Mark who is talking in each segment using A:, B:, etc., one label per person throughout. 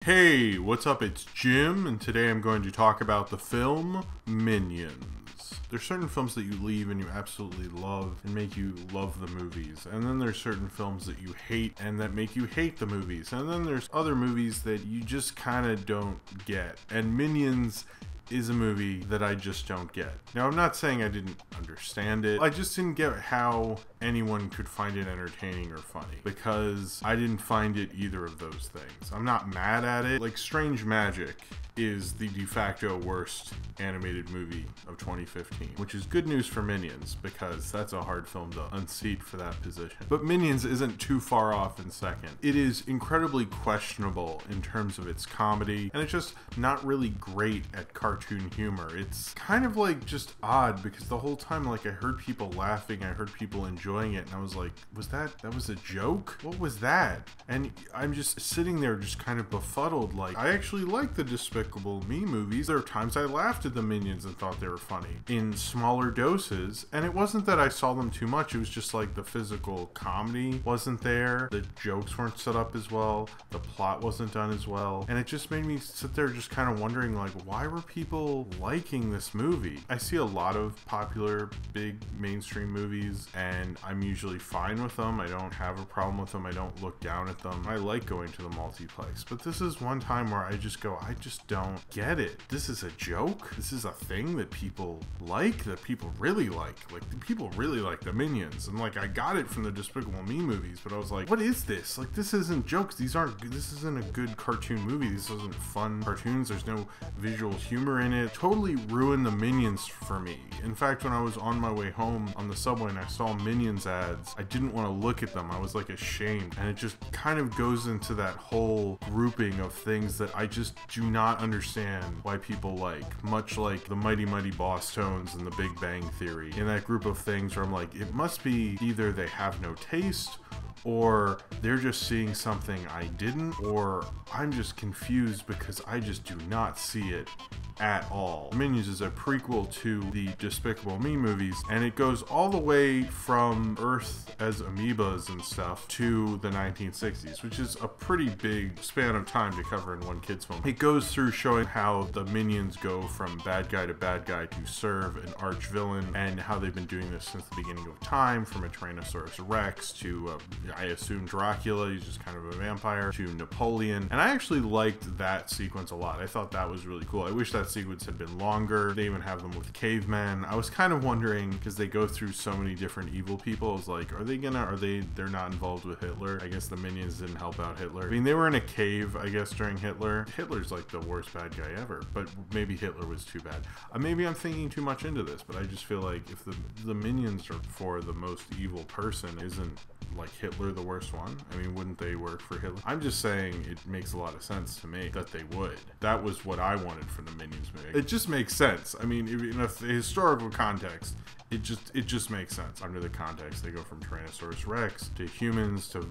A: Hey, what's up? It's Jim, and today I'm going to talk about the film Minions. There's certain films that you leave and you absolutely love and make you love the movies. And then there's certain films that you hate and that make you hate the movies. And then there's other movies that you just kind of don't get. And Minions is a movie that I just don't get. Now, I'm not saying I didn't understand it. I just didn't get how anyone could find it entertaining or funny, because I didn't find it either of those things. I'm not mad at it. Like, Strange Magic is the de facto worst animated movie of 2015, which is good news for Minions, because that's a hard film to unseat for that position. But Minions isn't too far off in second. It is incredibly questionable in terms of its comedy, and it's just not really great at cartoon humor. It's kind of like just odd, because the whole time, like, I heard people laughing, I heard people enjoying it, and I was like, that was a joke? What was that? And I'm just sitting there just kind of befuddled. Like, I actually like the Despicable Me movies. There are times I laughed at the Minions and thought they were funny in smaller doses, and it wasn't that I saw them too much. It was just like the physical comedy wasn't there, the jokes weren't set up as well, the plot wasn't done as well, and it just made me sit there just kind of wondering, like, why were people liking this movie? I see a lot of popular big mainstream movies, and I'm usually fine with them. I don't have a problem with them. I don't look down at them. I like going to the multiplex, but this is one time where I just go, I just don't get it. This is a joke? This is a thing that people like, that people really like. Like, the people really like the Minions, and like, I got it from the Despicable Me movies, but I was like, what is this? Like, this isn't jokes. This isn't a good cartoon movie. This isn't fun cartoons. There's no visual humor in it. Totally ruined the Minions for me. In fact, when I was on my way home on the subway and I saw Minions ads, I didn't want to look at them. I was like ashamed. And it just kind of goes into that whole grouping of things that I just do not understand why people like. Much like the Mighty Mighty Boss Tones and the Big Bang Theory. In that group of things where I'm like, it must be either they have no taste, or they're just seeing something I didn't, or I'm just confused because I just do not see it at all. Minions is a prequel to the Despicable Me movies, and it goes all the way from Earth as amoebas and stuff to the 1960s, which is a pretty big span of time to cover in one kid's film. It goes through showing how the Minions go from bad guy to serve an arch villain, and how they've been doing this since the beginning of time, from a Tyrannosaurus Rex to I assume Dracula, he's just kind of a vampire, to Napoleon. And I actually liked that sequence a lot. I thought that was really cool. I wish that sequence had been longer. They even have them with cavemen. I was kind of wondering, because they go through so many different evil people, I was like, they're not involved with Hitler? I guess the Minions didn't help out Hitler. I mean, they were in a cave, I guess, during Hitler. Hitler's like the worst bad guy ever, but maybe Hitler was too bad. Maybe I'm thinking too much into this, but I just feel like if the Minions are for the most evil person, isn't like Hitler the worst one? I mean, wouldn't they work for Hitler? I'm just saying it makes a lot of sense to me that they would. That was what I wanted from the Minions movie. It just makes sense. I mean, in a historical context, it just makes sense. Under the context, they go from Tyrannosaurus Rex to humans to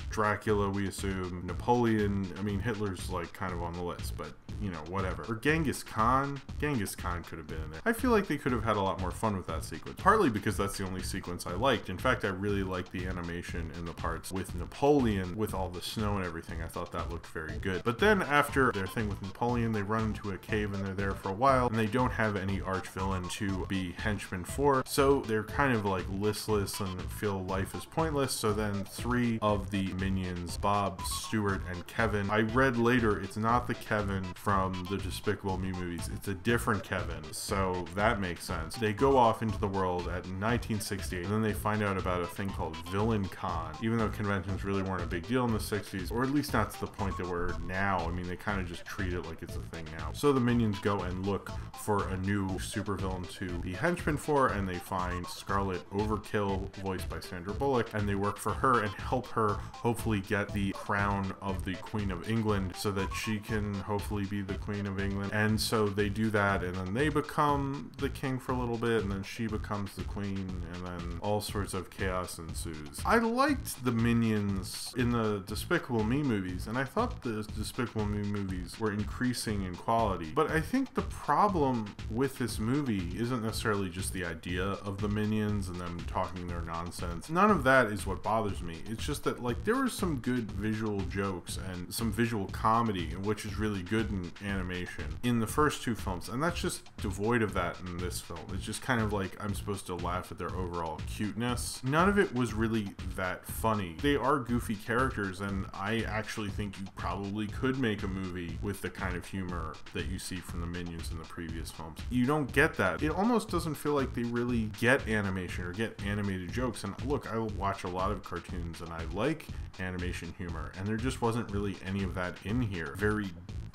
A: Dracula, we assume, Napoleon. I mean, Hitler's like kind of on the list, but you know, whatever. Or Genghis Khan could have been in there. I feel like they could have had a lot more fun with that sequence, partly because that's the only sequence I liked. In fact, I really liked the animation in the parts with Napoleon, with all the snow and everything. I thought that looked very good. But then after their thing with Napoleon, they run into a cave and they're there for a while, and they don't have any arch villain to be henchmen for, so they're kind of like listless and feel life is pointless. So then three of the Minions, Bob, Stuart, and Kevin, I read later it's not the Kevin from the Despicable Me movies, it's a different Kevin, so that makes sense. They go off into the world at 1968, and then they find out about a thing called Villain Con, even though conventions really weren't a big deal in the 60s, or at least not to the point that we're now. I mean, they kind of just treat it like it's a thing now. So the Minions go and look for a new supervillain to be henchmen for, and they find Scarlet Overkill, voiced by Sandra Bullock, and they work for her and help her hopefully get the crown of the Queen of England, so that she can hopefully be the Queen of England. And so they do that, and then they become the king for a little bit, and then she becomes the queen, and then all sorts of chaos ensues. I liked the Minions in the Despicable Me movies, and I thought the Despicable Me movies were increasing in quality. But I think the problem with this movie isn't necessarily just the idea of the Minions and them talking their nonsense. None of that is what bothers me. It's just that, like, there there were some good visual jokes and some visual comedy, which is really good in animation, in the first two films, and that's just devoid of that in this film. It's just kind of like I'm supposed to laugh at their overall cuteness. None of it was really that funny. They are goofy characters, and I actually think you probably could make a movie with the kind of humor that you see from the Minions in the previous films. You don't get that. It almost doesn't feel like they really get animation or get animated jokes. And look, I watch a lot of cartoons and I like animation humor, and there just wasn't really any of that in here. Very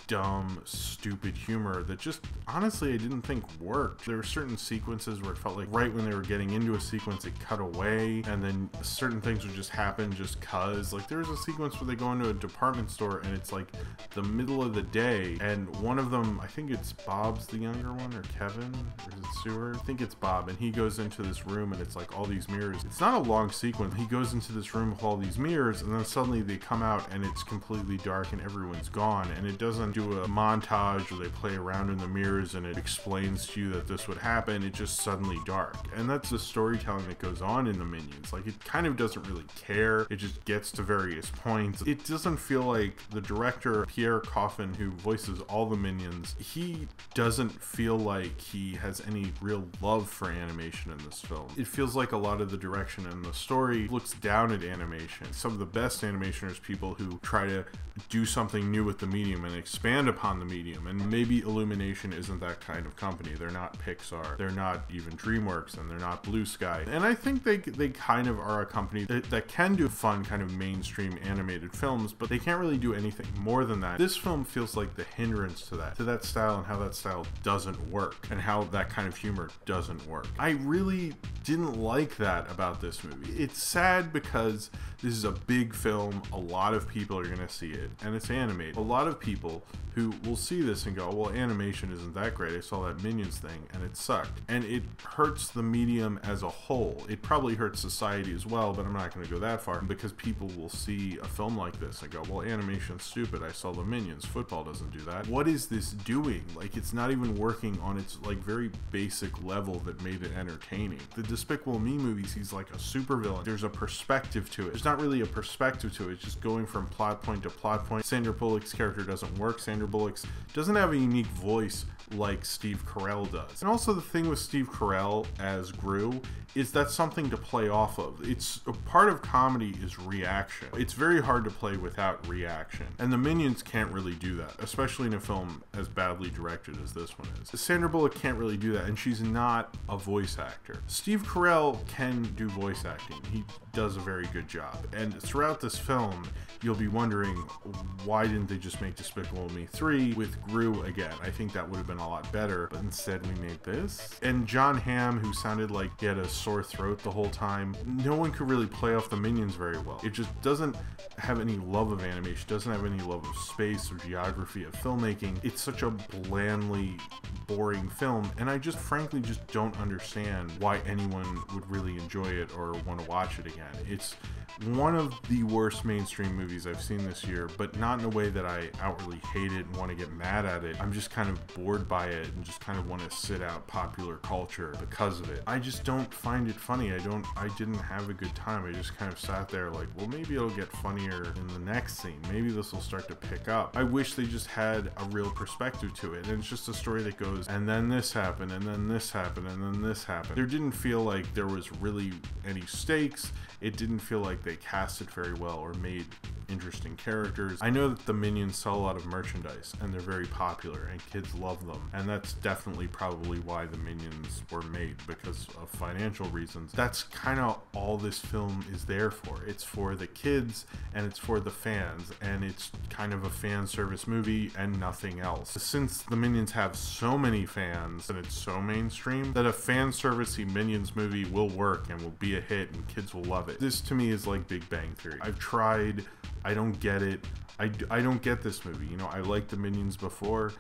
A: dumb, stupid humor that just honestly I didn't think worked. There were certain sequences where it felt like right when they were getting into a sequence it cut away, and then certain things would just happen just cuz. Like there was a sequence where they go into a department store and it's like the middle of the day, and one of them, I think it's Bob's the younger one, or Kevin, or is it Seward? I think it's Bob, and he goes into this room and it's like all these mirrors. It's not a long sequence. He goes into this room with all these mirrors, and then suddenly they come out and it's completely dark and everyone's gone, and it doesn't do a montage where they play around in the mirrors and it explains to you that this would happen. It's just suddenly dark, and that's the storytelling that goes on in the Minions. Like it kind of doesn't really care. It just gets to various points. It doesn't feel like the director Pierre Coffin, who voices all the Minions, he doesn't feel like he has any real love for animation in this film. It feels like a lot of the direction and the story looks down at animation. Some of the best animationers, people who try to do something new with the medium and expand upon the medium, and maybe Illumination isn't that kind of company. They're not Pixar, they're not even DreamWorks, and they're not Blue Sky, and I think they kind of are a company that can do fun kind of mainstream animated films, but they can't really do anything more than that. This film feels like the hindrance to that style, and how that style doesn't work, and how that kind of humor doesn't work. I really didn't like that about this movie. It's sad because this is a big film, a lot of people are gonna see it, and it's animated. A lot of people who will see this and go, well, animation isn't that great. I saw that Minions thing and it sucked. And it hurts the medium as a whole. It probably hurts society as well, but I'm not going to go that far, because people will see a film like this and go, well, animation's stupid. I saw the Minions. Football doesn't do that. What is this doing? Like, it's not even working on its like very basic level that made it entertaining. The Despicable Me movies, he's like a supervillain. There's a perspective to it. There's not really a perspective to it. It's just going from plot point to plot point. Sandra Bullock's character doesn't work. Sandra Bullock doesn't have a unique voice like Steve Carell does. And also the thing with Steve Carell as Gru is that's something to play off of. It's a part of comedy is reaction. It's very hard to play without reaction. And the Minions can't really do that, especially in a film as badly directed as this one is. Sandra Bullock can't really do that, and she's not a voice actor. Steve Carell can do voice acting. He does a very good job. And throughout this film, you'll be wondering, why didn't they just make Despicable Me 3 with Gru again? I think that would have been a lot better, but instead we made this. And John Hamm, who sounded like he had a sore throat the whole time, no one could really play off the Minions very well. It just doesn't have any love of animation, doesn't have any love of space or geography of filmmaking. It's such a blandly boring film, and I just frankly just don't understand why anyone would really enjoy it or want to watch it again. It's one of the worst mainstream movies I've seen this year, but not in a way that I outwardly hate it and want to get mad at it. I'm just kind of bored by it and just kind of want to sit out popular culture because of it. I just don't find it funny. I didn't have a good time. I just kind of sat there like, well, maybe it'll get funnier in the next scene. Maybe this will start to pick up. I wish they just had a real perspective to it. And it's just a story that goes, and then this happened, and then this happened, and then this happened. There didn't feel like there was really any stakes. It didn't feel like they casted very well or made interesting characters. I know that the Minions sell a lot of merchandise and they're very popular and kids love them, and that's definitely probably why the Minions were made, because of financial reasons. That's kind of all this film is there for. It's for the kids and it's for the fans, and it's kind of a fan service movie and nothing else. Since the Minions have so many fans and it's so mainstream, that a fan servicey Minions movie will work and will be a hit and kids will love it. This to me is like Big Bang Theory. I've tried, I don't get it. I don't get this movie. You know, I liked the Minions before.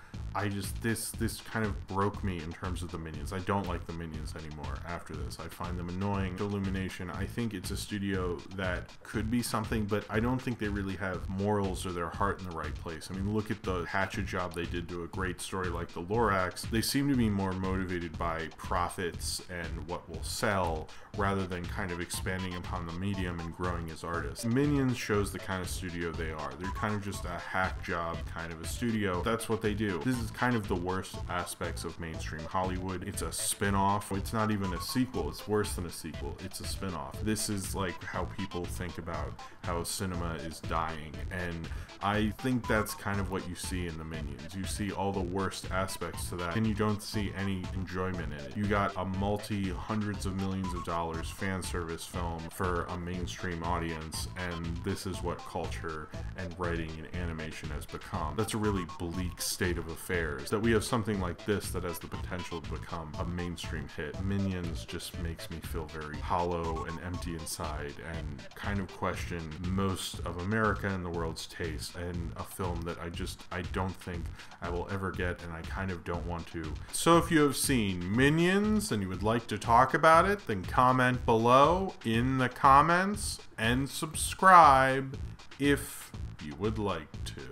A: this kind of broke me in terms of the Minions. I don't like the Minions anymore after this. I find them annoying. Illumination, I think it's a studio that could be something, but I don't think they really have morals or their heart in the right place. I mean, look at the hatchet job they did to a great story like The Lorax. They seem to be more motivated by profits and what will sell rather than kind of expanding upon the medium and growing as artists. Minions shows the kind of studio they are. They're kind of just a hack job kind of a studio. That's what they do. This is kind of the worst aspects of mainstream Hollywood. It's a spin-off. It's not even a sequel. It's worse than a sequel. It's a spin-off. This is like how people think about how cinema is dying, and I think that's kind of what you see in the Minions. You see all the worst aspects to that, and you don't see any enjoyment in it. You got a multi-hundreds of millions of dollars fan service film for a mainstream audience, and this is what culture and writing and animation has become. That's a really bleak state of affairs, that we have something like this that has the potential to become a mainstream hit. Minions just makes me feel very hollow and empty inside, and kind of question most of America and the world's taste, and a film that I don't think I will ever get, and I kind of don't want to. So if you have seen Minions and you would like to talk about it, then comment below in the comments and subscribe if you would like to.